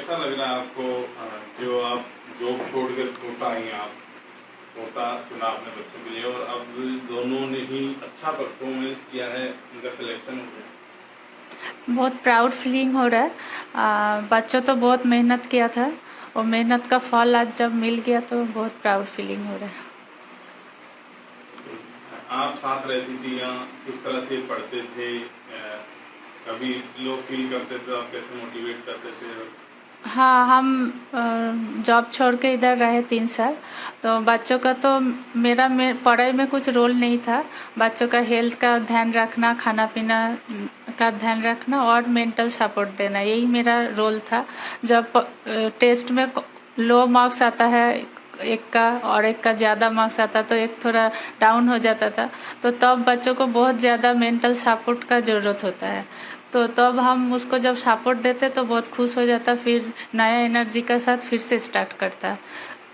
कैसा लग रहा है आपको जो आप जॉब छोड़कर कोटा आई आप, कोटा चुना अपने बच्चों के लिए और अब दोनों ने ही अच्छा परफॉर्मेंस किया है, उनका सिलेक्शन हो गया? बहुत प्राउड फीलिंग हो रहा है। बच्चों तो बहुत मेहनत किया था और मेहनत का फल आज जब मिल गया तो बहुत प्राउड फीलिंग हो रहा है। आप साथ रहती थी या किस तरह से पढ़ते थे? कभी लो फील करते थे, आप कैसे मोटिवेट करते थे? हाँ, हम जॉब छोड़ के इधर रहे 3 साल, तो बच्चों का तो मेरा पढ़ाई में कुछ रोल नहीं था। बच्चों का हेल्थ का ध्यान रखना, खाना पीना का ध्यान रखना और मेंटल सपोर्ट देना, यही मेरा रोल था। जब टेस्ट में लो मार्क्स आता है एक का और एक का ज़्यादा मार्क्स आता तो एक थोड़ा डाउन हो जाता था, तो तब बच्चों को बहुत ज़्यादा मेंटल सपोर्ट का ज़रूरत होता है। तो तब हम उसको जब सपोर्ट देते तो बहुत खुश हो जाता, फिर नया एनर्जी के साथ फिर से स्टार्ट करता।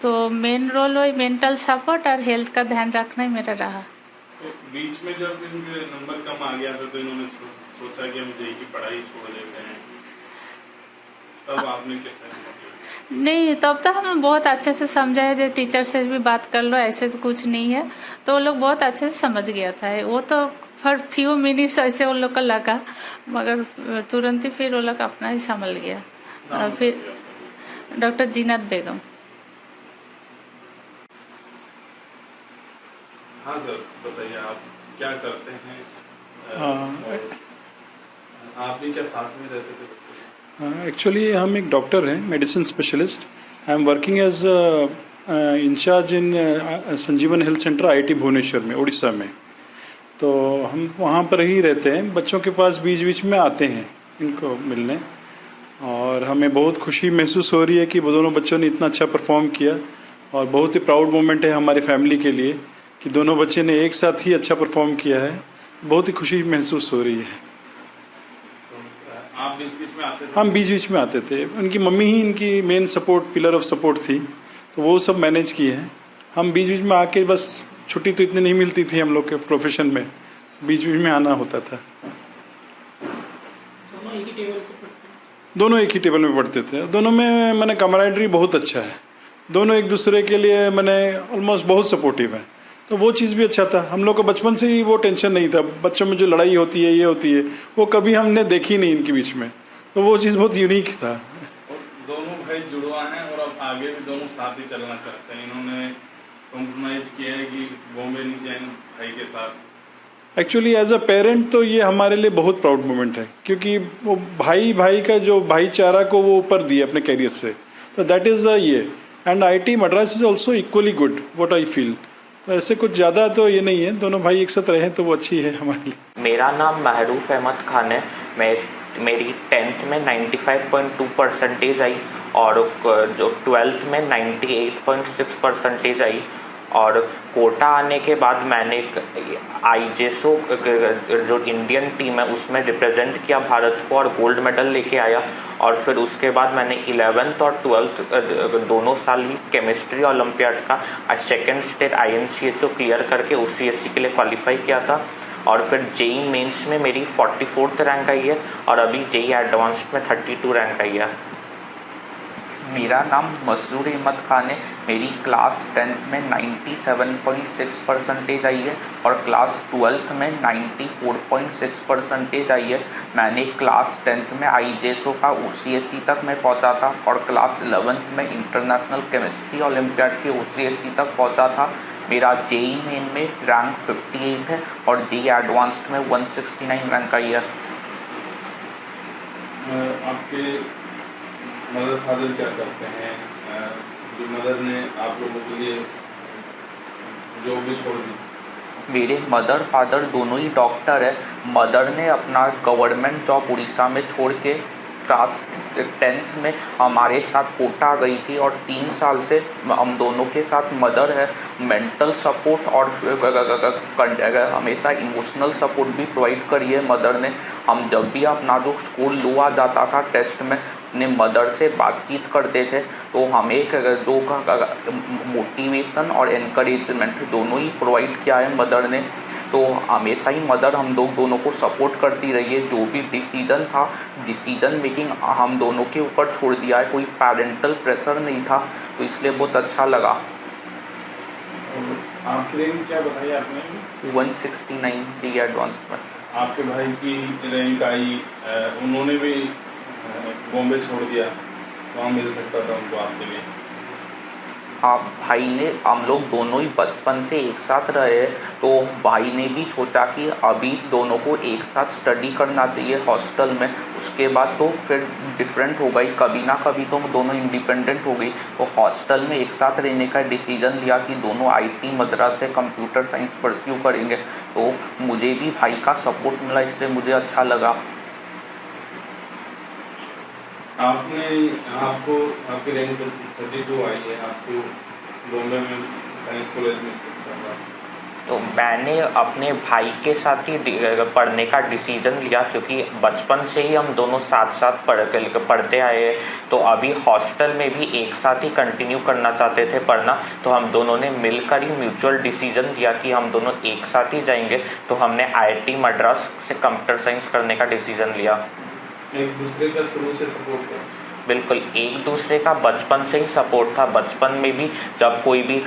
तो मेन रोल वही मेंटल सपोर्ट और हेल्थ का ध्यान रखना ही मेरा रहा। तो बीच में जब इनके नंबर कम आ गया था तो इन्होंने सोचा कि हम जेईई की पढ़ाई छोड़ देते हैं, तब आपने कैसे? नहीं, तब तो हम बहुत अच्छे से समझाए, जो टीचर से भी बात कर लो, ऐसे कुछ नहीं है, तो वो लोग बहुत अच्छे से समझ गया था। वो तो फॉर फ्यू मिनट्स ऐसे वो लोग को लगा, मगर तुरंत ही फिर वो लोग अपना ही संभल गया। फिर डॉक्टर जीनत बेगम। हाँ सर, बताइए आप क्या करते हैं? आप भी क्या साथ में रहते थे बच्चे? एक्चुअली हम एक डॉक्टर हैं, medicine specialist. I am working as incharge in Sanjeevan health centre IIT Bhubaneswar में, उड़ीसा में। तो हम वहाँ पर ही रहते हैं, बच्चों के पास बीच बीच में आते हैं इनको मिलने, और हमें बहुत खुशी महसूस हो रही है कि वो दोनों बच्चों ने इतना अच्छा परफॉर्म किया, और बहुत ही प्राउड मोमेंट है हमारी फैमिली के लिए कि दोनों बच्चे ने एक साथ ही अच्छा परफॉर्म किया है। बहुत ही खुशी महसूस हो रही है। आप बीच बीच में आते थे? हम बीच बीच में आते थे, उनकी मम्मी ही इनकी main support, pillar of support थी, तो वो सब मैनेज किए हैं। हम बीच बीच में आके, बस छुट्टी तो इतनी नहीं मिलती थी हम लोग के प्रोफेशन में, बीच बीच में आना होता था। दोनों एक ही टेबल में पढ़ते थे। दोनों में मैंने कमराडरी बहुत अच्छा है, दोनों एक दूसरे के लिए मैंने ऑलमोस्ट बहुत सपोर्टिव है, तो वो चीज़ भी अच्छा था। हम लोग को बचपन से ही वो टेंशन नहीं था, बच्चों में जो लड़ाई होती है, ये होती है, वो कभी हमने देखी नहीं इनके बीच में, तो वो चीज़ बहुत यूनिक था। और दोनों भाई जुड़वा हैं और अब आगे भी दोनों साथ ही चलना चाहते हैं। इन्होंने कॉम्प्रोमाइज़ किया है कि बॉम्बे नहीं जाएंगे भाई के साथ। एक्चुअली एज अ पेरेंट तो ये हमारे लिए बहुत प्राउड मोमेंट है, क्योंकि वो भाई का जो भाईचारा को वो ऊपर दिए अपने कैरियर से, तो दैट इज़ ये। And IIT Madras is also equally good, what I feel. तो ऐसे कुछ ज़्यादा तो ये नहीं है, दोनों भाई एक साथ रहें तो वो अच्छी है हमारे लिए। मेरा नाम महरूफ अहमद खान है। मेरी 10th में 95.2% आई और जो 12th में 98.6% आई। और कोटा आने के बाद मैंने IJSO जो इंडियन टीम है उसमें रिप्रेजेंट किया भारत को और गोल्ड मेडल लेके आया। और फिर उसके बाद मैंने 11th और 12th दोनों साल भी केमिस्ट्री ओलंपियाड का सेकेंड स्टेट INCHO क्लियर करके UCSC के लिए क्वालिफाई किया था। और फिर JEE मेंस में मेरी 44th रैंक आई है और अभी JEE एडवांस्ड में 32 रैंक आई है। मेरा नाम मसरूर अहमद खान है। मेरी क्लास 10th में 97.6% आई है और क्लास 12th में 94.6% आई है। मैंने क्लास 10th में IJSO का UCSC तक मैं पहुंचा था और क्लास 11th में इंटरनेशनल केमिस्ट्री ओलंपियाड के UCSC तक पहुंचा था। मेरा JEE मेन में रैंक 58 है और JEE एडवांस्ड में 169 रैंक आई है। आपके मदर फादर क्या करते हैं? जो मदर ने आप लोगों के लिए जॉब भी छोड़ दी? मेरे मदर फादर दोनों ही डॉक्टर है। मदर ने अपना गवर्नमेंट जॉब उड़ीसा में छोड़ के क्लास 10th में हमारे साथ कोटा आ गई थी और 3 साल से हम दोनों के साथ मदर है। मेंटल सपोर्ट और हमेशा इमोशनल सपोर्ट भी प्रोवाइड करी है मदर ने। हम जब भी अपना जो स्कोर लो आ जाता था टेस्ट में, अपने मदर से बातचीत करते थे तो हमें जो मोटिवेशन और एनकरेजमेंट दोनों ही प्रोवाइड किया है मदर ने। तो हमेशा ही मदर हम लोग दोनों को सपोर्ट करती रही है। जो भी डिसीजन था, डिसीजन मेकिंग हम दोनों के ऊपर छोड़ दिया है, कोई पेरेंटल प्रेशर नहीं था, तो इसलिए बहुत अच्छा लगा। आपकी रैंक क्या बताई आपने? 169 थी एडवांस में। आपके भाई की रैंक आई, उन्होंने भी बॉम्बे छोड़ दिया, वहाँ मिल सकता था उनको आपके लिए? आप भाई ने, हम लोग दोनों ही बचपन से एक साथ रहे हैं, तो भाई ने भी सोचा कि अभी दोनों को एक साथ स्टडी करना चाहिए हॉस्टल में। उसके बाद तो फिर डिफरेंट हो गई, कभी ना कभी तो दोनों इंडिपेंडेंट हो गई। तो हॉस्टल में एक साथ रहने का डिसीजन लिया कि दोनों आईटी मद्रास से कंप्यूटर साइंस परस्यू करेंगे। तो मुझे भी भाई का सपोर्ट मिला, इसलिए मुझे अच्छा लगा। आपको आपकी रैंक 32 आई है, आपको बॉम्बे में साइंस कॉलेज मिल सकता था। तो मैंने अपने भाई के साथ ही पढ़ने का डिसीजन लिया, क्योंकि बचपन से ही हम दोनों साथ साथ पढ़ते आए हैं। तो अभी हॉस्टल में भी एक साथ ही कंटिन्यू करना चाहते थे पढ़ना, तो हम दोनों ने मिलकर ही म्यूचुअल डिसीजन लिया कि हम दोनों एक साथ ही जाएंगे। तो हमने आईआईटी मद्रास से कंप्यूटर साइंस करने का डिसीजन लिया। एक दूसरे का शुरू से सपोर्ट किया? बिल्कुल, एक दूसरे का बचपन से ही सपोर्ट था। बचपन में भी जब कोई भी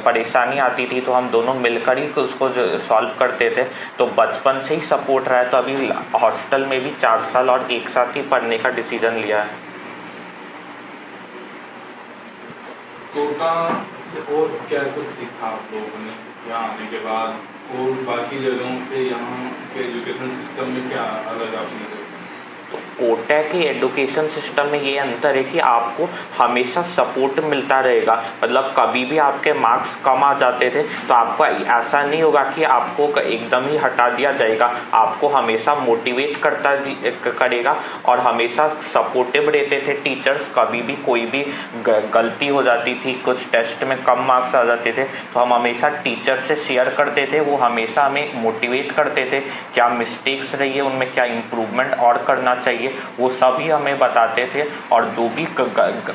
परेशानी आती थी तो हम दोनों मिलकर ही उसको सॉल्व करते थे। तो बचपन से ही सपोर्ट रहा है। तो अभी हॉस्टल में भी 4 साल और एक साथ ही पढ़ने का डिसीजन लिया है। कोटा से और क्या कुछ सीखा आप लोगों ने यहाँ आने के बाद, और बाकी जगहों से यहाँ के एजुकेशन सिस्टम में क्या अलग आपने देखा? तो कोटा के एडुकेशन सिस्टम में ये अंतर है कि आपको हमेशा सपोर्ट मिलता रहेगा। मतलब कभी भी आपके मार्क्स कम आ जाते थे तो आपको ऐसा नहीं होगा कि आपको एकदम ही हटा दिया जाएगा। आपको हमेशा मोटिवेट करेगा और हमेशा सपोर्टिव रहते थे टीचर्स। कभी भी कोई भी गलती हो जाती थी, कुछ टेस्ट में कम मार्क्स आ जाते थे, तो हम हमेशा टीचर से शेयर करते थे। वो हमेशा हमें मोटिवेट करते थे, क्या मिस्टेक्स रही है उनमें क्या इम्प्रूवमेंट और करना चाहिए, वो सभी हमें बताते थे। और जो भी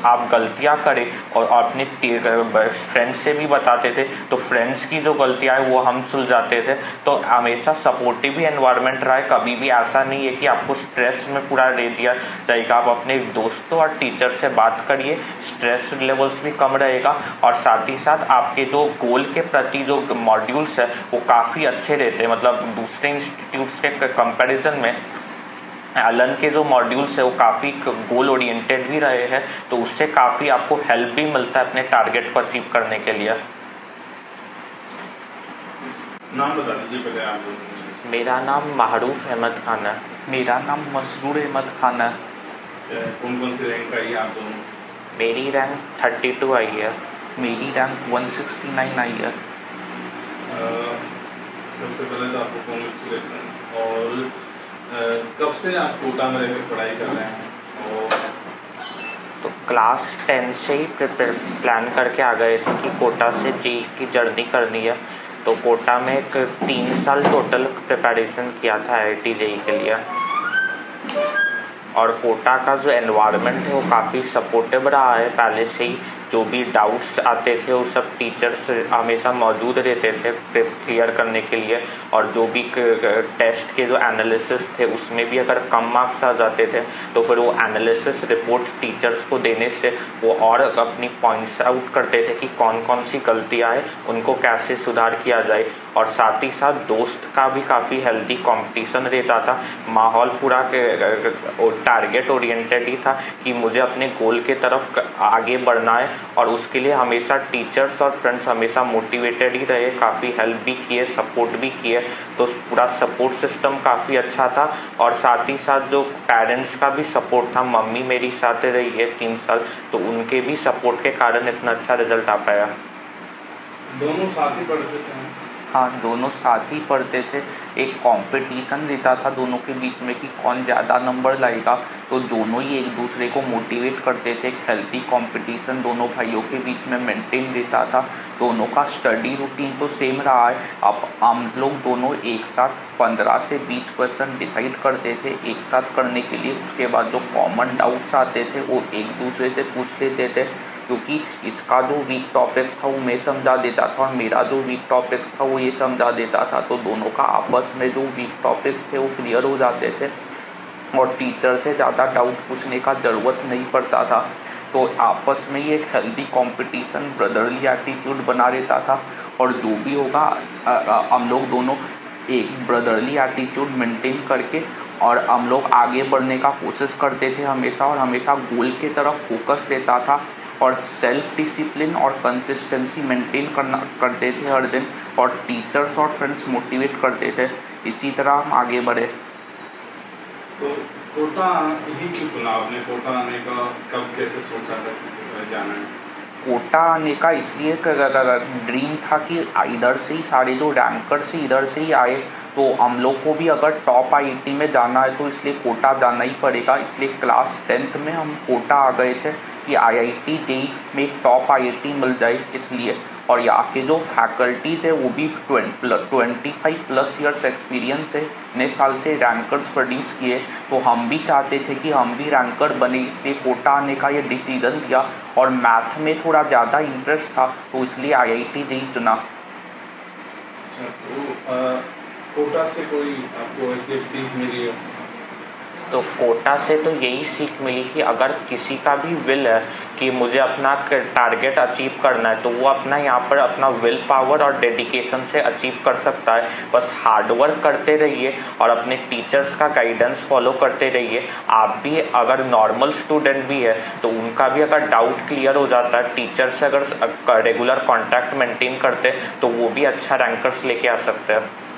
आप गलतियां करें और अपने फ्रेंड्स से भी बताते थे, तो फ्रेंड्स की जो गलतियां हैं वो हम सुलझाते थे। तो हमेशा सपोर्टिव ही एनवायरनमेंट रहा है। कभी भी ऐसा नहीं है कि आपको स्ट्रेस में पूरा दे दिया जाएगा। आप अपने दोस्तों और टीचर से बात करिए, स्ट्रेस लेवल्स भी कम रहेगा। और साथ ही साथ आपके जो गोल के प्रति जो मॉड्यूल्स है वो काफ़ी अच्छे रहते हैं। मतलब दूसरे इंस्टीट्यूट्स के कंपैरिजन में अलन के जो मॉड्यूल्स है वो काफ़ी गोल ओरिएंटेड भी रहे हैं, तो उससे काफ़ी आपको हेल्प भी मिलता है अपने टारगेट को अचीव करने के लिए। नाम बता दीजिए पहले आप। मेरा नाम माहरूफ अहमद खान है। मेरा नाम मसरूर अहमद खान है। कौन कौन सी रैंक आई आप दोनों? मेरी रैंक 32 आई है। मेरी रैंक 169 आई है। सबसे पहले तो आपको कॉन्ग्रेचुलेशन। और कब से आप कोटा में रहकर पढ़ाई कर रहे हैं? और तो क्लास 10 से ही प्लान करके आ गए थे कि कोटा से जेईई की जर्नी करनी है। तो कोटा में 3 साल टोटल प्रिपरेशन किया था आईआईटी जेईई के लिए। और कोटा का जो एनवायरनमेंट है वो काफ़ी सपोर्टिव रहा है पहले से ही। जो भी डाउट्स आते थे वो सब टीचर्स हमेशा मौजूद रहते थे क्लियर करने के लिए। और जो भी टेस्ट के जो एनालिसिस थे उसमें भी अगर कम मार्क्स आ जाते थे तो फिर वो एनालिसिस रिपोर्ट टीचर्स को देने से वो और अपनी पॉइंट्स आउट करते थे कि कौन कौन सी गलतियाँ हैं, उनको कैसे सुधार किया जाए। और साथ ही साथ दोस्त का भी काफ़ी हेल्दी कंपटीशन रहता था। माहौल पूरा टारगेट ओरिएंटेड ही था कि मुझे अपने गोल के तरफ आगे बढ़ना है। और उसके लिए हमेशा टीचर्स और फ्रेंड्स हमेशा मोटिवेटेड ही रहे, काफ़ी हेल्प भी किए, सपोर्ट भी किए। तो पूरा सपोर्ट सिस्टम काफ़ी अच्छा था। और साथ ही साथ जो पेरेंट्स का भी सपोर्ट था, मम्मी मेरी साथ रही है 3 साल, तो उनके भी सपोर्ट के कारण इतना अच्छा रिजल्ट आ पाया। दोनों साथ ही पढ़ते थे? हाँ, दोनों साथ ही पढ़ते थे। एक कंपटीशन रहता था दोनों के बीच में कि कौन ज़्यादा नंबर लाएगा, तो दोनों ही एक दूसरे को मोटिवेट करते थे। एक हेल्थी कंपटीशन दोनों भाइयों के बीच में मेंटेन रहता था। दोनों का स्टडी रूटीन तो सेम रहा है। अब हम लोग दोनों एक साथ 15 से 20 क्वेश्चन डिसाइड करते थे एक साथ करने के लिए। उसके बाद जो कॉमन डाउट्स आते थे वो एक दूसरे से पूछ लेते थे। क्योंकि इसका जो वीक टॉपिक्स था वो मैं समझा देता था और मेरा जो वीक टॉपिक्स था वो ये समझा देता था, तो दोनों का आपस में जो वीक टॉपिक्स थे वो क्लियर हो जाते थे और टीचर से ज़्यादा डाउट पूछने का ज़रूरत नहीं पड़ता था। तो आपस में ही एक हेल्दी कंपटीशन, ब्रदरली एटीट्यूड बना रहता था और जो भी होगा हम लोग दोनों एक ब्रदरली एटीट्यूड मेंटेन करके और हम लोग आगे बढ़ने का कोशिश करते थे हमेशा, और हमेशा गोल के तरफ फोकस रहता था और सेल्फ डिसिप्लिन और कंसिस्टेंसी मेंटेन करते थे हर दिन, और टीचर्स और फ्रेंड्स मोटिवेट करते थे। इसी तरह हम आगे बढ़े। तो कोटा ही क्यों चुना आपने? कोटा आने का कब कैसे सोचा था कि जाना है? कोटा आने का इसलिए ड्रीम था कि इधर से ही सारे जो रैंकर्स ही इधर से ही आए, तो हम लोग को भी अगर टॉप आईआईटी में जाना है तो इसलिए कोटा जाना ही पड़ेगा। इसलिए क्लास 10th में हम कोटा आ गए थे कि आईआईटी जेईई में एक टॉप आईआईटी मिल जाए इसलिए। और यहाँ के जो फैकल्टीज़ है वो भी 25+ ईयर्स एक्सपीरियंस है, इतने साल से रैंकर्स प्रोड्यूस किए, तो हम भी चाहते थे कि हम भी रैंकर बने, इसलिए कोटा आने का ये डिसीज़न लिया। और मैथ में थोड़ा ज़्यादा इंटरेस्ट था तो इसलिए आईआईटी जेईई चुना। अच्छा, तो कोटा से कोई आपको ऐसी सीख मिली हो? तो कोटा से तो यही सीख मिली कि अगर किसी का भी विल है कि मुझे अपना टारगेट अचीव करना है, तो वो अपना यहाँ पर अपना विल पावर और डेडिकेशन से अचीव कर सकता है। बस हार्डवर्क करते रहिए और अपने टीचर्स का गाइडेंस फॉलो करते रहिए। आप भी अगर नॉर्मल स्टूडेंट भी है तो उनका भी अगर डाउट क्लियर हो जाता है, टीचर से अगर रेगुलर कॉन्टैक्ट मेंटेन करते तो वो भी अच्छा रैंकर्स लेके आ सकते हैं।